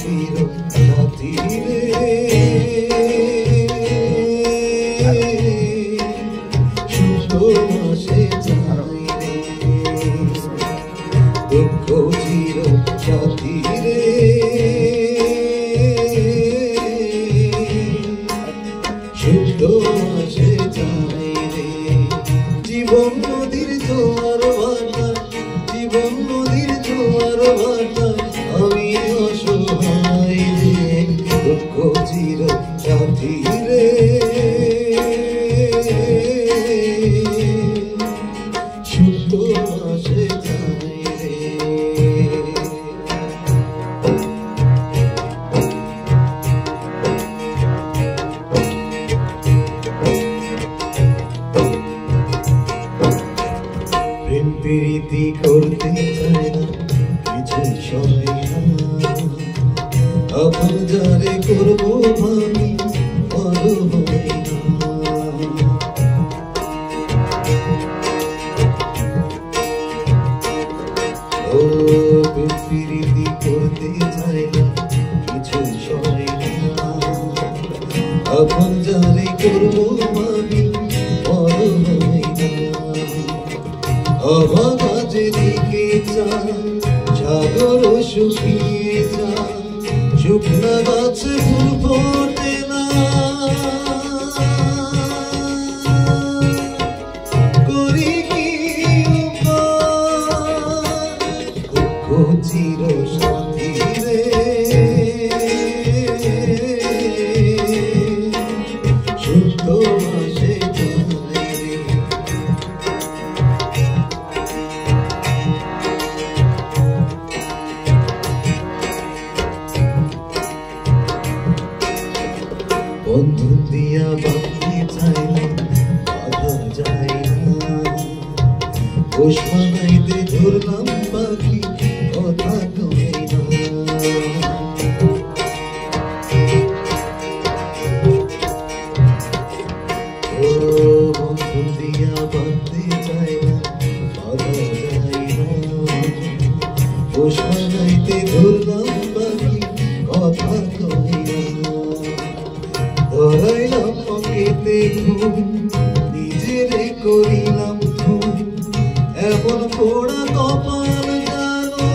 চির সাথী রে সুখ আসে যায় রে দুঃখ চির সাথী রে সুখ আসে যায় রে জীবন নদীর জোয়ার ভাটা জীবন নদীর জোয়ার ভাটা আমি অসহায় রে দুঃখ চির সাথী রে সুখ আসে যায় রে প্রেম প্রীতি করতে চায় না কিছু সয় না আপন যারে করবো ভাবি ভালো হয় না ও প্রেম প্রীতি করতে চায় না কিছু সয় না আপন যারে করবো ভাবি ভালো হয় না অভাগা যেদিকে যায় সাগর শুকিয়ে যায় শুকনা গাছে ফুল ফোটে না করি কি দুঃখ চির সাথী রে সুখ আসে যায় রে বন্ধন দিয়া বাঁধতে চাইলে বাঁধা যায় না পোষ মানাইতে ধরলাম পাখি কথা কয় না ও বন্ধন দিয়া বাঁধতে চাইলে বাঁধা যায় না পোষ মানাইতে ধরলাম পাখি কথা কয় না ধরাইলাম পকেটে ঘুম নিজেরে করিলাম ঘুম এমন পোড়া কপাল জানো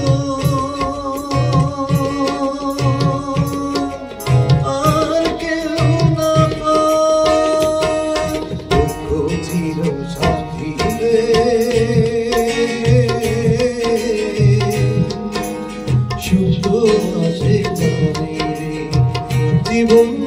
আর কেউ না পায় দুঃখ চির সাথী রে সুখ আসে যায় রে জীবন